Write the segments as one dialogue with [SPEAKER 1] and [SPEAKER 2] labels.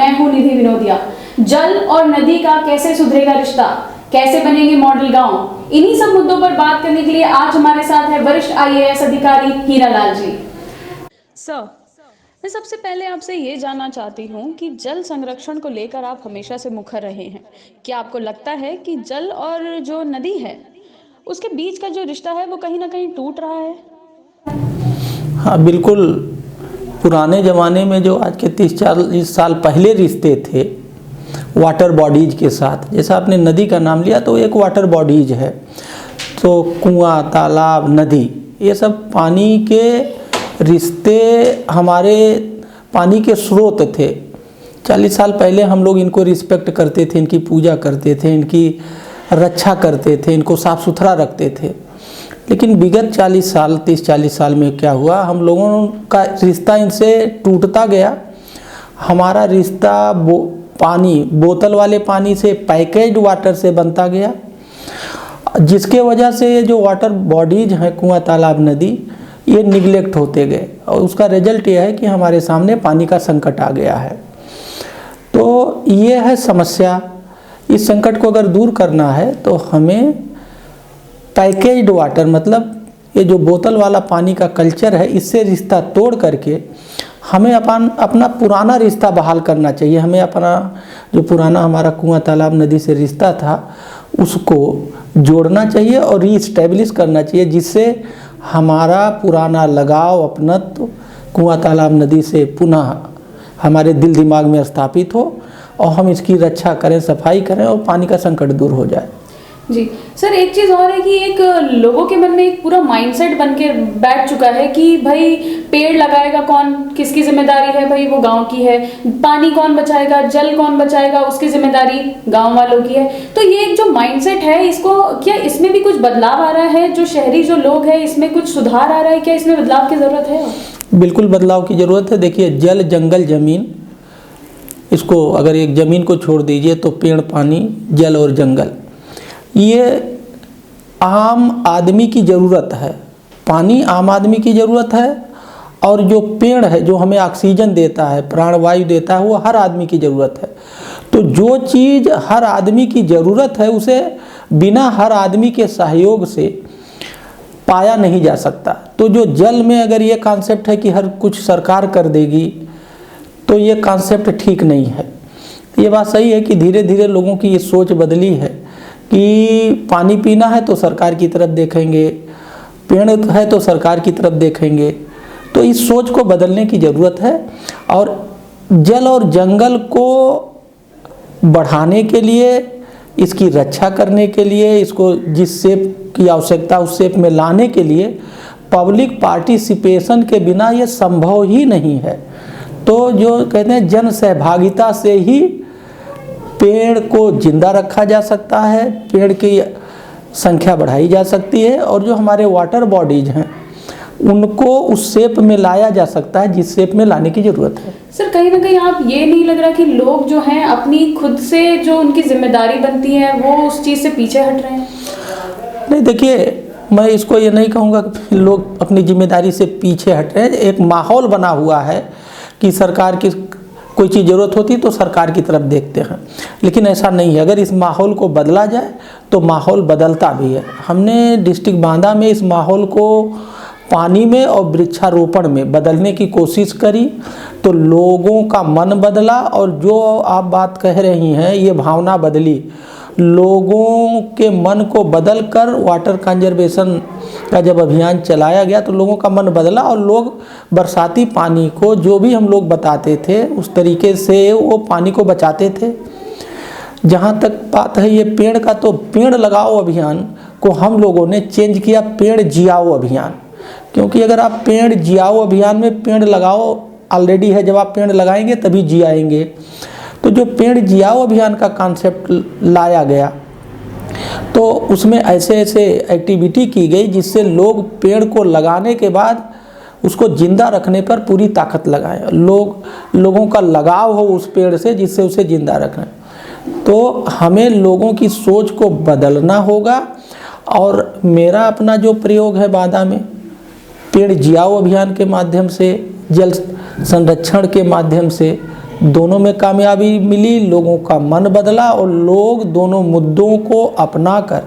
[SPEAKER 1] मैं हूं निधि विनोदिया। जल और नदी का कैसे सुधरेगा रिश्ता, कैसे बनेंगे मॉडल गांव, इन्हीं सब मुद्दों पर बात करने के लिए आज हमारे साथ है वरिष्ठ आईएएस अधिकारी हीरालाल जी। सर, मैं सबसे पहले आपसे ये जानना चाहती हूँ कि जल संरक्षण को लेकर आप हमेशा से मुखर रहे हैं। क्या आपको लगता है कि जल और जो नदी है उसके बीच का जो रिश्ता है वो कहीं ना कहीं टूट रहा है?
[SPEAKER 2] हाँ बिल्कुल। पुराने ज़माने में जो आज के 30-40 साल पहले रिश्ते थे वाटर बॉडीज के साथ, जैसा आपने नदी का नाम लिया तो एक वाटर बॉडीज है, तो कुआं, तालाब, नदी, ये सब पानी के रिश्ते, हमारे पानी के स्रोत थे। 40 साल पहले हम लोग इनको रिस्पेक्ट करते थे, इनकी पूजा करते थे, इनकी रक्षा करते थे, इनको साफ़ सुथरा रखते थे। लेकिन विगत 40 साल 30-40 साल में क्या हुआ, हम लोगों का रिश्ता इनसे टूटता गया। हमारा रिश्ता पानी, बोतल वाले पानी से पैकेज्ड वाटर से बनता गया, जिसके वजह से ये जो वाटर बॉडीज हैं, कुआं, तालाब, नदी, ये निगलेक्ट होते गए और उसका रिजल्ट ये है कि हमारे सामने पानी का संकट आ गया है। तो ये है समस्या। इस संकट को अगर दूर करना है तो हमें पैकेज्ड वाटर, मतलब ये जो बोतल वाला पानी का कल्चर है, इससे रिश्ता तोड़ करके हमें अपना पुराना रिश्ता बहाल करना चाहिए। हमें अपना जो पुराना हमारा कुआं, तालाब, नदी से रिश्ता था उसको जोड़ना चाहिए और रीइस्टेब्लिश करना चाहिए, जिससे हमारा पुराना लगाव, अपनत्व कुआं, तालाब, नदी से पुनः हमारे दिल दिमाग में स्थापित हो और हम इसकी रक्षा करें, सफाई करें और पानी का संकट दूर हो जाए।
[SPEAKER 1] जी सर, एक चीज़ और है कि एक लोगों के मन में एक पूरा माइंडसेट बन के बैठ चुका है कि भाई पेड़ लगाएगा कौन, किसकी जिम्मेदारी है, भाई वो गांव की है। पानी कौन बचाएगा, जल कौन बचाएगा, उसकी जिम्मेदारी गांव वालों की है। तो ये एक जो माइंडसेट है, इसको क्या इसमें भी कुछ बदलाव आ रहा है? जो शहरी जो लोग हैं इसमें कुछ सुधार आ रहा है? क्या इसमें बदलाव की ज़रूरत है? बिल्कुल
[SPEAKER 2] बदलाव की ज़रूरत है। देखिए, जल, जंगल, ज़मीन, इसको अगर एक ज़मीन को छोड़ दीजिए तो पेड़, पानी, जल और जंगल, ये आम आदमी की ज़रूरत है। पानी आम आदमी की ज़रूरत है और जो पेड़ है, जो हमें ऑक्सीजन देता है, प्राणवायु देता है, वो हर आदमी की ज़रूरत है। तो जो चीज़ हर आदमी की ज़रूरत है उसे बिना हर आदमी के सहयोग से पाया नहीं जा सकता। तो जो जल में अगर ये कॉन्सेप्ट है कि हर कुछ सरकार कर देगी, तो ये कॉन्सेप्ट ठीक नहीं है। ये बात सही है कि धीरे धीरे लोगों की ये सोच बदली है कि पानी पीना है तो सरकार की तरफ देखेंगे, पेड़ है तो सरकार की तरफ देखेंगे। तो इस सोच को बदलने की ज़रूरत है और जल और जंगल को बढ़ाने के लिए, इसकी रक्षा करने के लिए, इसको जिस शेप की आवश्यकता उस शेप में लाने के लिए पब्लिक पार्टिसिपेशन के बिना ये संभव ही नहीं है। तो जो कहते हैं जन सहभागिता से ही पेड़ को जिंदा रखा जा सकता है, पेड़ की संख्या बढ़ाई जा सकती है और जो हमारे वाटर बॉडीज हैं उनको उस शेप में लाया जा सकता है जिस शेप में लाने की ज़रूरत है।
[SPEAKER 1] सर, कहीं ना कहीं आप ये नहीं लग रहा कि लोग जो हैं अपनी खुद से जो उनकी जिम्मेदारी बनती है वो उस चीज़ से पीछे हट रहे हैं?
[SPEAKER 2] नहीं, देखिए, मैं इसको ये नहीं कहूँगा कि लोग अपनी जिम्मेदारी से पीछे हट रहे हैं। एक माहौल बना हुआ है कि सरकार की कोई चीज़ ज़रूरत होती है तो सरकार की तरफ देखते हैं, लेकिन ऐसा नहीं है। अगर इस माहौल को बदला जाए तो माहौल बदलता भी है। हमने डिस्ट्रिक्ट बांदा में इस माहौल को पानी में और वृक्षारोपण में बदलने की कोशिश करी तो लोगों का मन बदला और जो आप बात कह रही हैं ये भावना बदली। लोगों के मन को बदल कर वाटर कंजर्वेशन का जब अभियान चलाया गया तो लोगों का मन बदला और लोग बरसाती पानी को, जो भी हम लोग बताते थे उस तरीके से वो पानी को बचाते थे। जहाँ तक बात है ये पेड़ का, तो पेड़ लगाओ अभियान को हम लोगों ने चेंज किया पेड़ जियाओ अभियान, क्योंकि अगर आप पेड़ जियाओ अभियान में पेड़ लगाओ ऑलरेडी है, जब आप पेड़ लगाएंगे तभी जियाएंगे। तो जो पेड़ जियाओ अभियान का कॉन्सेप्ट लाया गया तो उसमें ऐसे ऐसे एक्टिविटी की गई जिससे लोग पेड़ को लगाने के बाद उसको जिंदा रखने पर पूरी ताकत लगाएं, लोगों का लगाव हो उस पेड़ से जिससे उसे जिंदा रखें। तो हमें लोगों की सोच को बदलना होगा और मेरा अपना जो प्रयोग है बांदा में पेड़ जियाओ अभियान के माध्यम से, जल संरक्षण के माध्यम से, दोनों में कामयाबी मिली, लोगों का मन बदला और लोग दोनों मुद्दों को अपनाकर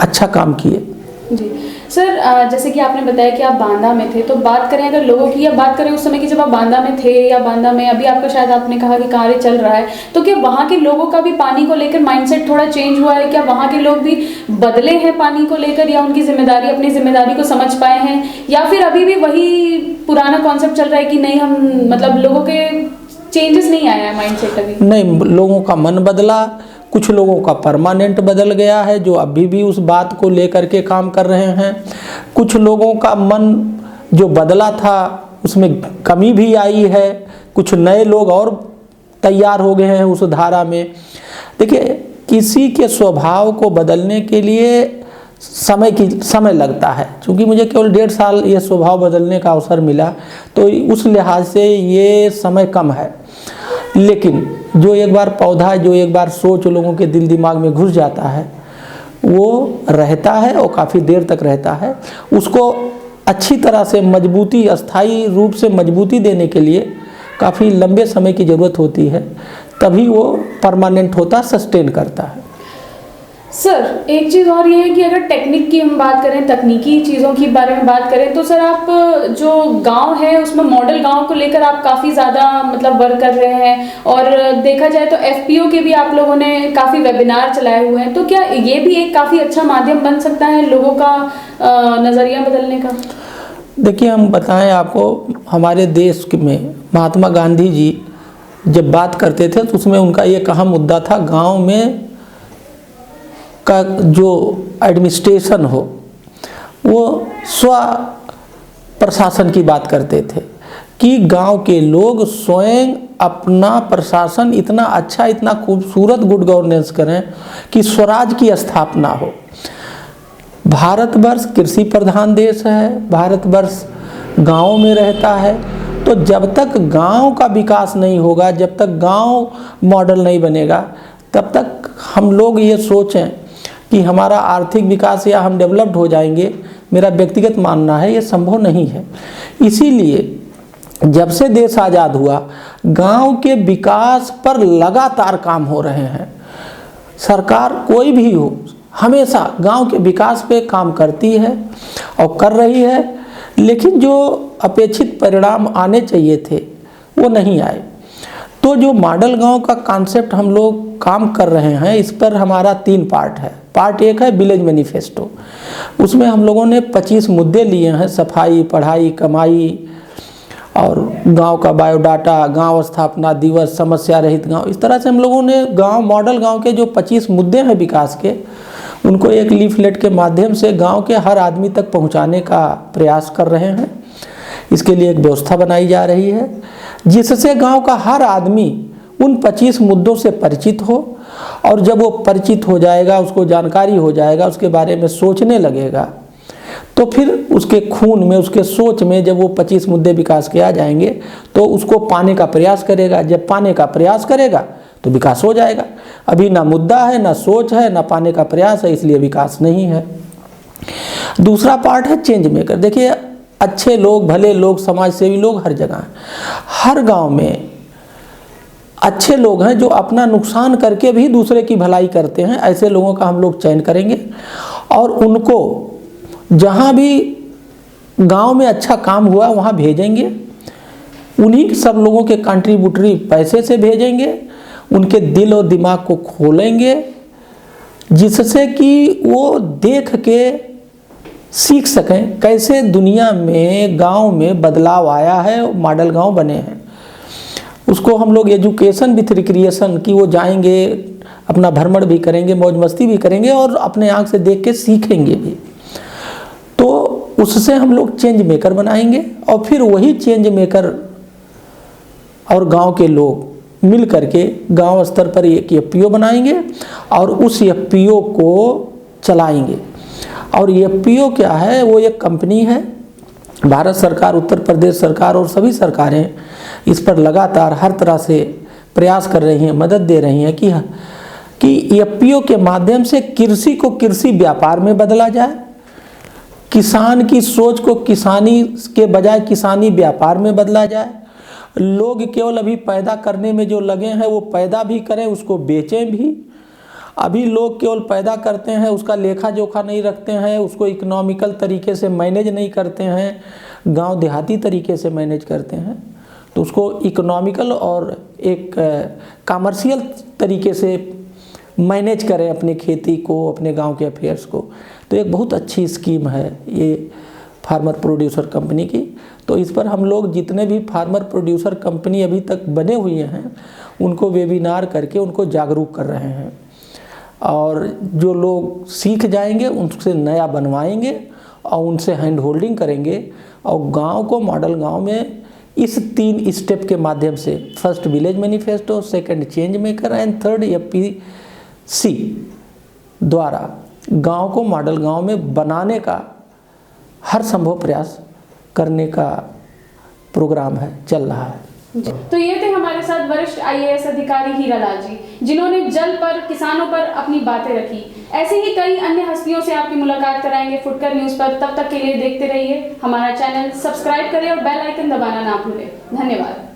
[SPEAKER 2] अच्छा काम किए।
[SPEAKER 1] जी सर, जैसे कि आपने बताया कि आप बांदा में थे, तो बात करें अगर लोगों की, या बात करें उस समय की जब आप बांदा में थे, या बांदा में अभी आपका शायद आपने कहा कि कार्य चल रहा है, तो क्या वहाँ के लोगों का भी पानी को लेकर माइंडसेट थोड़ा चेंज हुआ है? क्या वहाँ के लोग भी बदले हैं पानी को लेकर, या उनकी जिम्मेदारी, अपनी जिम्मेदारी को समझ पाए हैं, या फिर अभी भी वही पुराना कॉन्सेप्ट चल रहा है कि नहीं, हम मतलब लोगों के चेंजेस नहीं आया है माइंडसेट अभी?
[SPEAKER 2] नहीं, लोगों का मन बदला, कुछ लोगों का परमानेंट बदल गया है जो अभी भी उस बात को लेकर के काम कर रहे हैं। कुछ लोगों का मन जो बदला था उसमें कमी भी आई है, कुछ नए लोग और तैयार हो गए हैं उस धारा में। देखिए, किसी के स्वभाव को बदलने के लिए समय लगता है। क्योंकि मुझे केवल 1.5 साल ये स्वभाव बदलने का अवसर मिला, तो उस लिहाज से ये समय कम है। लेकिन जो एक बार पौधा, जो एक बार सोच लोगों के दिल दिमाग में घुस जाता है, वो रहता है और काफ़ी देर तक रहता है। उसको अच्छी तरह से मजबूती, अस्थायी रूप से मजबूती देने के लिए काफ़ी लंबे समय की ज़रूरत होती है, तभी वो परमानेंट होता, सस्टेन करता है।
[SPEAKER 1] सर, एक चीज़ और ये है कि अगर टेक्निक की हम बात करें, तकनीकी चीज़ों के बारे में बात करें, तो सर आप जो गांव है उसमें मॉडल गांव को लेकर आप काफ़ी ज़्यादा मतलब वर्क कर रहे हैं, और देखा जाए तो एफपीओ के भी आप लोगों ने काफ़ी वेबिनार चलाए हुए हैं, तो क्या ये भी एक काफ़ी अच्छा माध्यम बन सकता है लोगों का नज़रिया बदलने का?
[SPEAKER 2] देखिए, हम बताएं आपको, हमारे देश में महात्मा गांधी जी जब बात करते थे तो उसमें उनका एक अहम मुद्दा था, गाँव में का जो एडमिनिस्ट्रेशन हो वो स्व प्रशासन की बात करते थे, कि गांव के लोग स्वयं अपना प्रशासन इतना अच्छा, इतना खूबसूरत गुड गवर्नेंस करें कि स्वराज की स्थापना हो। भारतवर्ष कृषि प्रधान देश है, भारतवर्ष गाँव में रहता है, तो जब तक गांव का विकास नहीं होगा, जब तक गांव मॉडल नहीं बनेगा, तब तक हम लोग ये सोचें कि हमारा आर्थिक विकास या हम डेवलप्ड हो जाएंगे, मेरा व्यक्तिगत मानना है ये संभव नहीं है। इसीलिए जब से देश आज़ाद हुआ, गांव के विकास पर लगातार काम हो रहे हैं। सरकार कोई भी हो, हमेशा गांव के विकास पे काम करती है और कर रही है, लेकिन जो अपेक्षित परिणाम आने चाहिए थे वो नहीं आए। तो जो मॉडल गांव का कॉन्सेप्ट हम लोग काम कर रहे हैं, इस पर हमारा 3 पार्ट है। पार्ट 1 है विलेज मैनिफेस्टो, उसमें हम लोगों ने 25 मुद्दे लिए हैं, सफाई, पढ़ाई, कमाई और गांव का बायोडाटा, गांव स्थापना दिवस, समस्या रहित गांव। इस तरह से हम लोगों ने गांव, मॉडल गांव के जो 25 मुद्दे हैं विकास के, उनको एक लीफलेट के माध्यम से गांव के हर आदमी तक पहुंचाने का प्रयास कर रहे हैं। इसके लिए एक व्यवस्था बनाई जा रही है जिससे गांव का हर आदमी उन 25 मुद्दों से परिचित हो, और जब वो परिचित हो जाएगा, उसको जानकारी हो जाएगा, उसके बारे में सोचने लगेगा, तो फिर उसके खून में, उसके सोच में जब वो 25 मुद्दे विकास के आ जाएंगे तो उसको पाने का प्रयास करेगा। जब पाने का प्रयास करेगा तो विकास हो जाएगा। अभी ना मुद्दा है, ना सोच है, ना पाने का प्रयास है, इसलिए विकास नहीं है। दूसरा पार्ट है चेंज मेकर। देखिए, अच्छे लोग, भले लोग, समाज सेवी लोग हर जगह हैं। हर गांव में अच्छे लोग हैं जो अपना नुकसान करके भी दूसरे की भलाई करते हैं। ऐसे लोगों का हम लोग चयन करेंगे और उनको जहाँ भी गांव में अच्छा काम हुआ वहाँ भेजेंगे। उन्हीं सब लोगों के कंट्रीब्यूटरी पैसे से भेजेंगे, उनके दिल और दिमाग को खोलेंगे, जिससे कि वो देख के सीख सकें कैसे दुनिया में गांव में बदलाव आया है, मॉडल गांव बने हैं। उसको हम लोग एजुकेशन विथ रिक्रिएशन की वो जाएंगे, अपना भ्रमण भी करेंगे, मौज मस्ती भी करेंगे और अपने आँख से देख के सीखेंगे भी। तो उससे हम लोग चेंज मेकर बनाएंगे और फिर वही चेंज मेकर और गांव के लोग मिल करके गांव स्तर पर एक एफपीओ बनाएंगे और उस एफपीओ को चलाएंगे। और एफपीओ क्या है? वो एक कंपनी है। भारत सरकार, उत्तर प्रदेश सरकार और सभी सरकारें इस पर लगातार हर तरह से प्रयास कर रही हैं, मदद दे रही हैं कि एफपीओ के माध्यम से कृषि को कृषि व्यापार में बदला जाए, किसान की सोच को किसानी के बजाय किसानी व्यापार में बदला जाए लोग केवल अभी पैदा करने में जो लगे हैं वो पैदा भी करें, उसको बेचें भी। अभी लोग केवल पैदा करते हैं, उसका लेखा जोखा नहीं रखते हैं, उसको इकोनॉमिकल तरीके से मैनेज नहीं करते हैं, गांव देहाती तरीके से मैनेज करते हैं। तो उसको इकोनॉमिकल और एक कमर्शियल तरीके से मैनेज करें अपनी खेती को, अपने गांव के अफेयर्स को। तो एक बहुत अच्छी स्कीम है ये फार्मर प्रोड्यूसर कंपनी की। तो इस पर हम लोग जितने भी फार्मर प्रोड्यूसर कंपनी अभी तक बने हुए हैं उनको वेबिनार करके उनको जागरूक कर रहे हैं, और जो लोग सीख जाएंगे उनसे नया बनवाएंगे और उनसे हैंड होल्डिंग करेंगे, और गांव को मॉडल गांव में इस 3 स्टेप के माध्यम से, first village manifesto, second change maker and third FPC द्वारा गांव को मॉडल गांव में बनाने का हर संभव प्रयास करने का प्रोग्राम है, चल रहा है।
[SPEAKER 1] तो ये थे हमारे साथ वरिष्ठ IAS अधिकारी हीरालाल जी, जिन्होंने जल पर, किसानों पर अपनी बातें रखी। ऐसे ही कई अन्य हस्तियों से आपकी मुलाकात कराएंगे फुटकर न्यूज़ पर। तब तक के लिए देखते रहिए हमारा चैनल, सब्सक्राइब करें और बेल आइकन दबाना ना भूलें। धन्यवाद।